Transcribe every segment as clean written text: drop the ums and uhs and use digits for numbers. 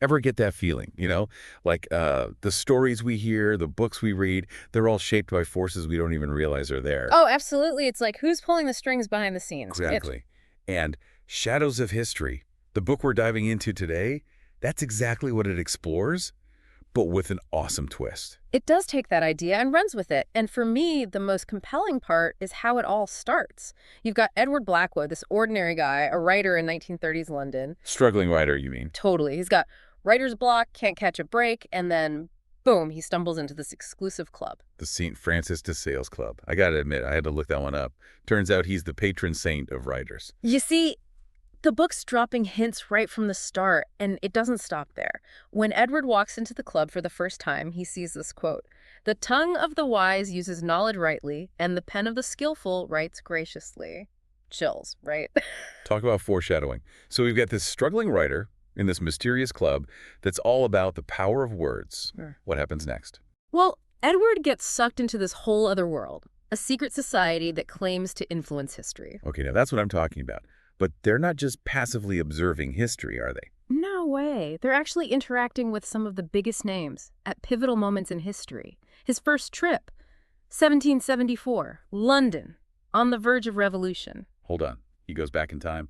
Ever get that feeling, Like the stories we hear, the books we read, they're all shaped by forces we don't even realize are there. Oh, absolutely. It's like, who's pulling the strings behind the scenes? Exactly. And Shadows of History, the book we're diving into today, that's exactly what it explores, but with an awesome twist. It does take that idea and runs with it. And for me, the most compelling part is how it all starts. You've got Edward Blackwood, this ordinary guy, a writer in 1930s London. Struggling writer, you mean? Totally. He's got writer's block, can't catch a break, and then boom, he stumbles into this exclusive club. The St. Francis de Sales Club. I gotta admit, I had to look that one up. Turns out he's the patron saint of writers. You see, the book's dropping hints right from the start, and it doesn't stop there. When Edward walks into the club for the first time, he sees this quote: "The tongue of the wise uses knowledge rightly, and the pen of the skillful writes graciously." Chills, right? Talk about foreshadowing. So we've got this struggling writer in this mysterious club that's all about the power of words. Sure. What happens next? Well, Edward gets sucked into this whole other world, a secret society that claims to influence history. Okay, now that's what I'm talking about. But they're not just passively observing history, are they? No way. They're actually interacting with some of the biggest names at pivotal moments in history. His first trip, 1774, London, on the verge of revolution. Hold on. He goes back in time.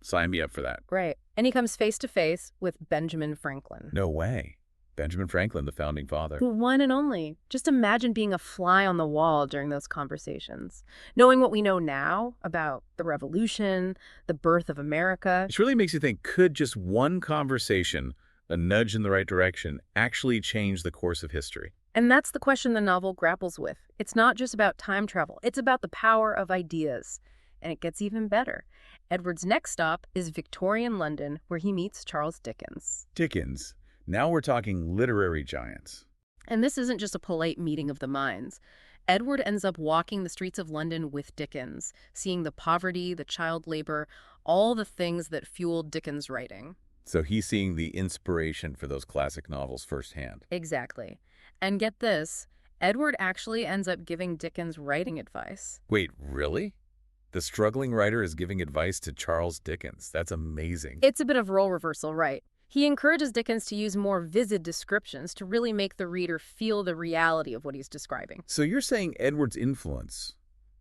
Sign me up for that. Right. And he comes face to face with Benjamin Franklin. No way. Benjamin Franklin, the founding father. The one and only. Just imagine being a fly on the wall during those conversations. Knowing what we know now about the revolution, the birth of America. This really makes you think, could just one conversation, a nudge in the right direction, actually change the course of history? And that's the question the novel grapples with. It's not just about time travel. It's about the power of ideas. And it gets even better. Edward's next stop is Victorian London, where he meets Charles Dickens. Dickens. Now we're talking literary giants. And this isn't just a polite meeting of the minds. Edward ends up walking the streets of London with Dickens, seeing the poverty, the child labor, all the things that fueled Dickens' writing. So he's seeing the inspiration for those classic novels firsthand. Exactly. And get this, Edward actually ends up giving Dickens writing advice. Wait, really? The struggling writer is giving advice to Charles Dickens. That's amazing. It's a bit of role reversal, right? He encourages Dickens to use more vivid descriptions to really make the reader feel the reality of what he's describing. So you're saying Edward's influence,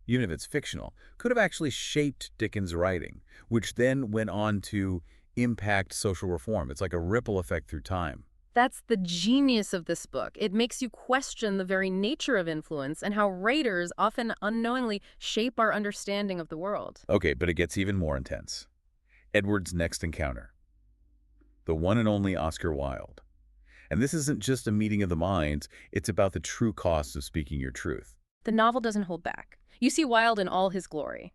even if it's fictional, could have actually shaped Dickens' writing, which then went on to impact social reform. It's like a ripple effect through time. That's the genius of this book. It makes you question the very nature of influence and how writers often unknowingly shape our understanding of the world. Okay, but it gets even more intense. Edward's next encounter. The one and only Oscar Wilde. And this isn't just a meeting of the minds, it's about the true cost of speaking your truth. The novel doesn't hold back. You see Wilde in all his glory.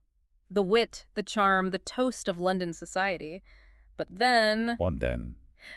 The wit, the charm, the toast of London society. But then...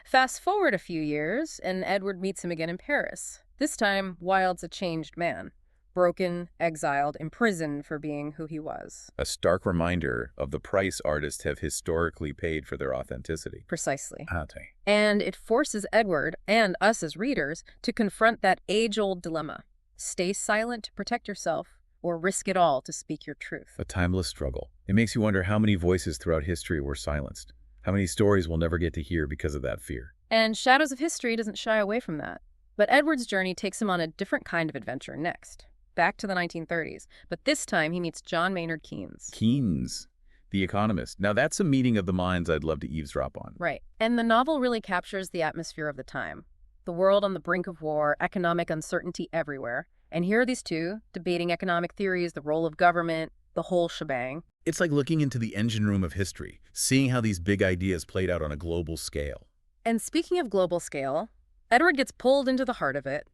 Fast forward a few years, and Edward meets him again in Paris. This time, Wilde's a changed man. Broken, exiled, imprisoned for being who he was. A stark reminder of the price artists have historically paid for their authenticity. Precisely. Ate. And it forces Edward, and us as readers, to confront that age-old dilemma. Stay silent to protect yourself, or risk it all to speak your truth. A timeless struggle. It makes you wonder how many voices throughout history were silenced. How many stories we'll never get to hear because of that fear. And Shadows of History doesn't shy away from that. But Edward's journey takes him on a different kind of adventure next. Back to the 1930s. But this time he meets John Maynard Keynes. Keynes, the economist. Now that's a meeting of the minds I'd love to eavesdrop on. Right. And the novel really captures the atmosphere of the time. The world on the brink of war, economic uncertainty everywhere. And here are these two, debating economic theories, the role of government, the whole shebang. It's like looking into the engine room of history, seeing how these big ideas played out on a global scale. And speaking of global scale, Edward gets pulled into the heart of it.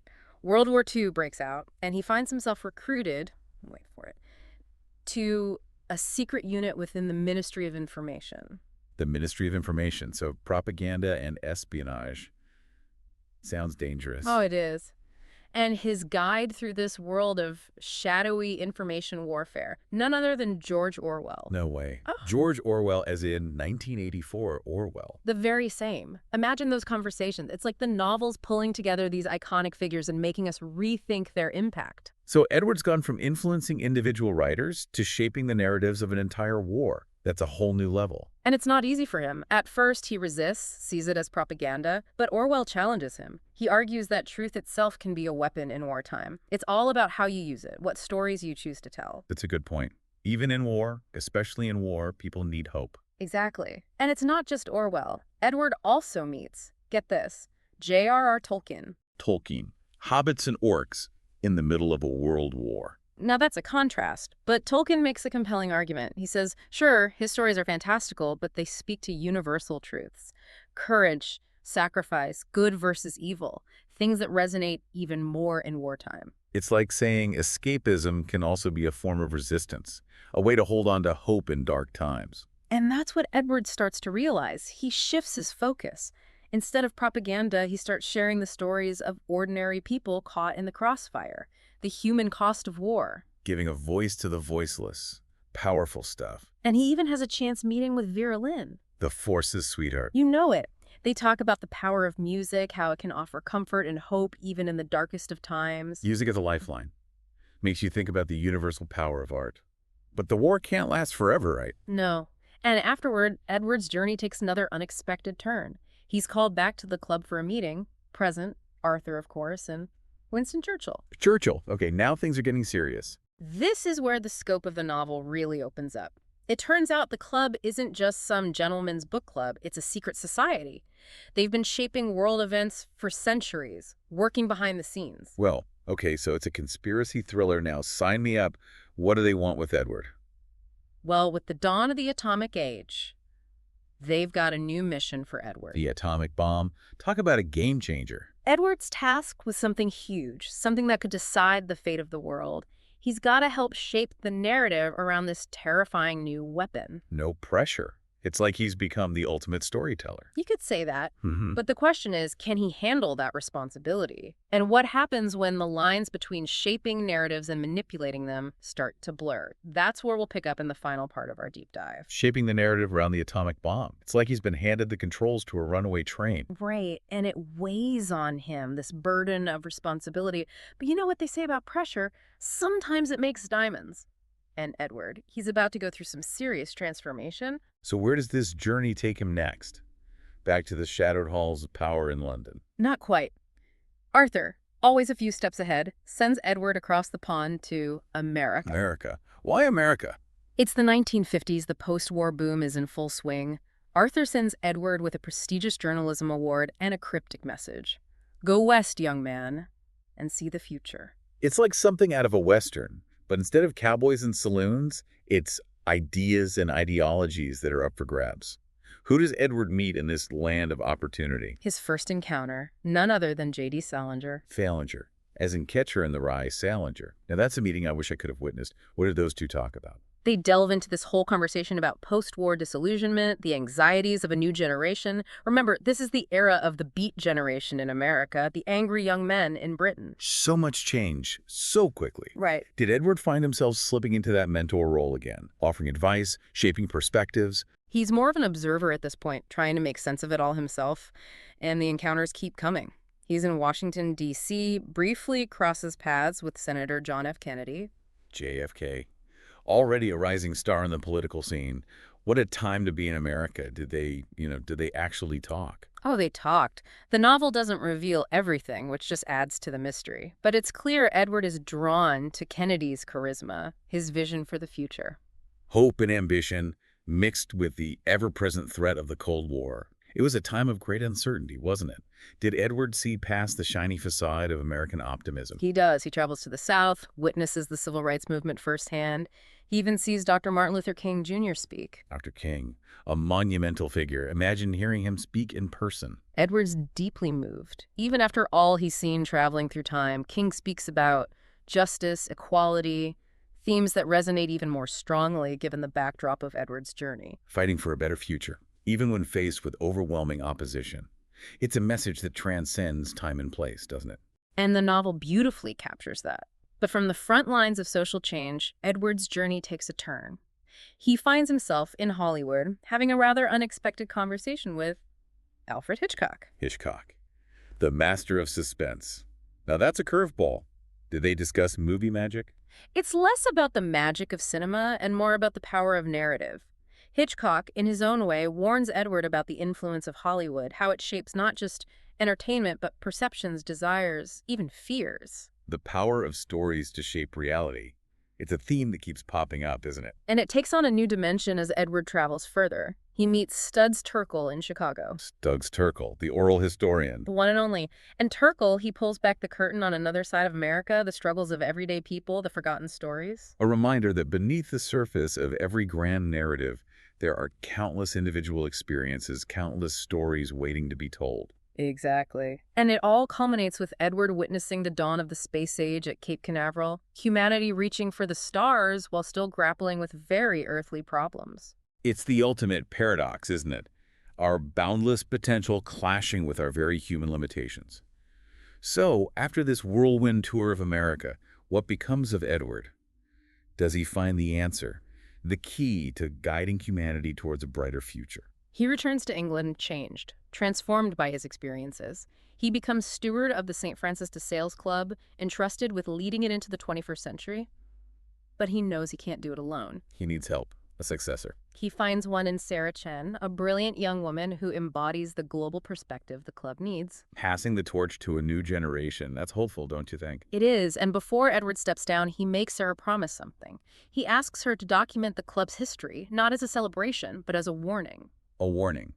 World War II breaks out, and he finds himself recruited, wait for it, to a secret unit within the Ministry of Information. The Ministry of Information, so propaganda and espionage. Sounds dangerous. Oh, it is. And his guide through this world of shadowy information warfare, none other than George Orwell. No way. Oh. George Orwell as in 1984 Orwell. The very same. Imagine those conversations. It's like the novels pulling together these iconic figures and making us rethink their impact. So Edward's gone from influencing individual writers to shaping the narratives of an entire war. That's a whole new level. And it's not easy for him. At first, he resists, sees it as propaganda, but Orwell challenges him. He argues that truth itself can be a weapon in wartime. It's all about how you use it, what stories you choose to tell. That's a good point. Even in war, especially in war, people need hope. Exactly. And it's not just Orwell. Edward also meets, get this, J.R.R. Tolkien. Tolkien, hobbits and orcs in the middle of a world war. Now that's a contrast, but Tolkien makes a compelling argument. He says, sure, his stories are fantastical, but they speak to universal truths. Courage, sacrifice, good versus evil, things that resonate even more in wartime. It's like saying escapism can also be a form of resistance, a way to hold on to hope in dark times. And that's what Edward starts to realize. He shifts his focus. Instead of propaganda, he starts sharing the stories of ordinary people caught in the crossfire. The human cost of war. Giving a voice to the voiceless. Powerful stuff. And he even has a chance meeting with Vera Lynn. The Force's sweetheart. You know it. They talk about the power of music, how it can offer comfort and hope even in the darkest of times. Music as a lifeline. Makes you think about the universal power of art. But the war can't last forever, right? No. And afterward, Edward's journey takes another unexpected turn. He's called back to the club for a meeting. Present, Arthur, of course, and Winston Churchill. Churchill. Okay, now things are getting serious. This is where the scope of the novel really opens up. It turns out the club isn't just some gentleman's book club, it's a secret society. They've been shaping world events for centuries, working behind the scenes. Well, okay, so it's a conspiracy thriller now. Sign me up. What do they want with Edward? Well, with the dawn of the atomic age, they've got a new mission for Edward. The atomic bomb. Talk about a game changer. Edward's task was something huge, something that could decide the fate of the world. He's got to help shape the narrative around this terrifying new weapon. No pressure. It's like he's become the ultimate storyteller. You could say that, but the question is, can he handle that responsibility? And what happens when the lines between shaping narratives and manipulating them start to blur? That's where we'll pick up in the final part of our deep dive. Shaping the narrative around the atomic bomb. It's like he's been handed the controls to a runaway train. Right, and it weighs on him, this burden of responsibility. But you know what they say about pressure? Sometimes it makes diamonds. And Edward, he's about to go through some serious transformation. So where does this journey take him next? Back to the shadowed halls of power in London. Not quite. Arthur, always a few steps ahead, sends Edward across the pond to America. America? Why America? It's the 1950s. The post-war boom is in full swing. Arthur sends Edward with a prestigious journalism award and a cryptic message. Go west, young man, and see the future. It's like something out of a Western. But instead of cowboys and saloons, it's ideas and ideologies that are up for grabs. Who does Edward meet in this land of opportunity? His first encounter, none other than J.D. Salinger. Salinger, as in Catcher in the Rye, Salinger. Now that's a meeting I wish I could have witnessed. What did those two talk about? They delve into this whole conversation about post-war disillusionment, the anxieties of a new generation. Remember, this is the era of the Beat generation in America, the angry young men in Britain. So much change, so quickly. Right. Did Edward find himself slipping into that mentor role again, offering advice, shaping perspectives? He's more of an observer at this point, trying to make sense of it all himself, and the encounters keep coming. He's in Washington, D.C., briefly crosses paths with Senator John F. Kennedy. JFK. Already a rising star in the political scene. What a time to be in America. Did they actually talk? Oh, they talked. The novel doesn't reveal everything, which just adds to the mystery. But it's clear Edward is drawn to Kennedy's charisma, his vision for the future. Hope and ambition mixed with the ever-present threat of the Cold War. It was a time of great uncertainty, wasn't it? Did Edward see past the shiny facade of American optimism? He does. He travels to the South, witnesses the civil rights movement firsthand. He even sees Dr. Martin Luther King Jr. speak. Dr. King, a monumental figure. Imagine hearing him speak in person. Edward's deeply moved. Even after all he's seen traveling through time, King speaks about justice, equality, themes that resonate even more strongly given the backdrop of Edward's journey. Fighting for a better future, even when faced with overwhelming opposition. It's a message that transcends time and place, doesn't it? And the novel beautifully captures that. But from the front lines of social change, Edward's journey takes a turn. He finds himself in Hollywood having a rather unexpected conversation with Alfred Hitchcock. Hitchcock, the master of suspense. Now that's a curveball. Did they discuss movie magic? It's less about the magic of cinema and more about the power of narrative. Hitchcock, in his own way, warns Edward about the influence of Hollywood, how it shapes not just entertainment, but perceptions, desires, even fears. The power of stories to shape reality. It's a theme that keeps popping up, isn't it? And it takes on a new dimension as Edward travels further. He meets Studs Terkel in Chicago. Studs Terkel, the oral historian. The one and only. And Terkel, he pulls back the curtain on another side of America, the struggles of everyday people, the forgotten stories. A reminder that beneath the surface of every grand narrative, there are countless individual experiences, countless stories waiting to be told. Exactly. And it all culminates with Edward witnessing the dawn of the space age at Cape Canaveral, humanity reaching for the stars while still grappling with very earthly problems. It's the ultimate paradox, isn't it? Our boundless potential clashing with our very human limitations. So, after this whirlwind tour of America, what becomes of Edward? Does he find the answer, the key to guiding humanity towards a brighter future? He returns to England changed, transformed by his experiences. He becomes steward of the St. Francis de Sales Club, entrusted with leading it into the 21st century. But he knows he can't do it alone. He needs help, a successor. He finds one in Sarah Chen, a brilliant young woman who embodies the global perspective the club needs. Passing the torch to a new generation. That's hopeful, don't you think? It is, and before Edward steps down, he makes Sarah promise something. He asks her to document the club's history, not as a celebration, but as a warning. A warning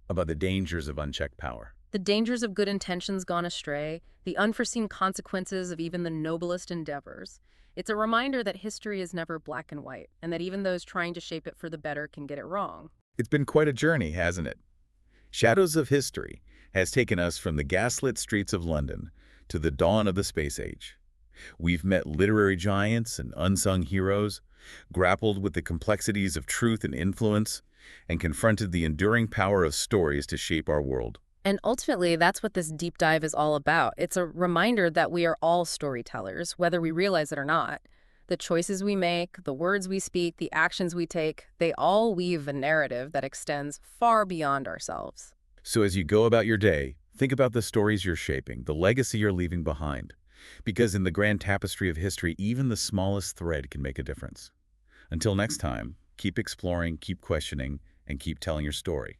about the dangers of unchecked power. The dangers of good intentions gone astray, the unforeseen consequences of even the noblest endeavors. It's a reminder that history is never black and white, and that even those trying to shape it for the better can get it wrong. It's been quite a journey, hasn't it? Shadows of History has taken us from the gaslit streets of London to the dawn of the space age. We've met literary giants and unsung heroes, grappled with the complexities of truth and influence, and confronted the enduring power of stories to shape our world. And ultimately, that's what this deep dive is all about. It's a reminder that we are all storytellers, whether we realize it or not. The choices we make, the words we speak, the actions we take, they all weave a narrative that extends far beyond ourselves. So as you go about your day, think about the stories you're shaping, the legacy you're leaving behind. Because in the grand tapestry of history, even the smallest thread can make a difference. Until next time, keep exploring, keep questioning, and keep telling your story.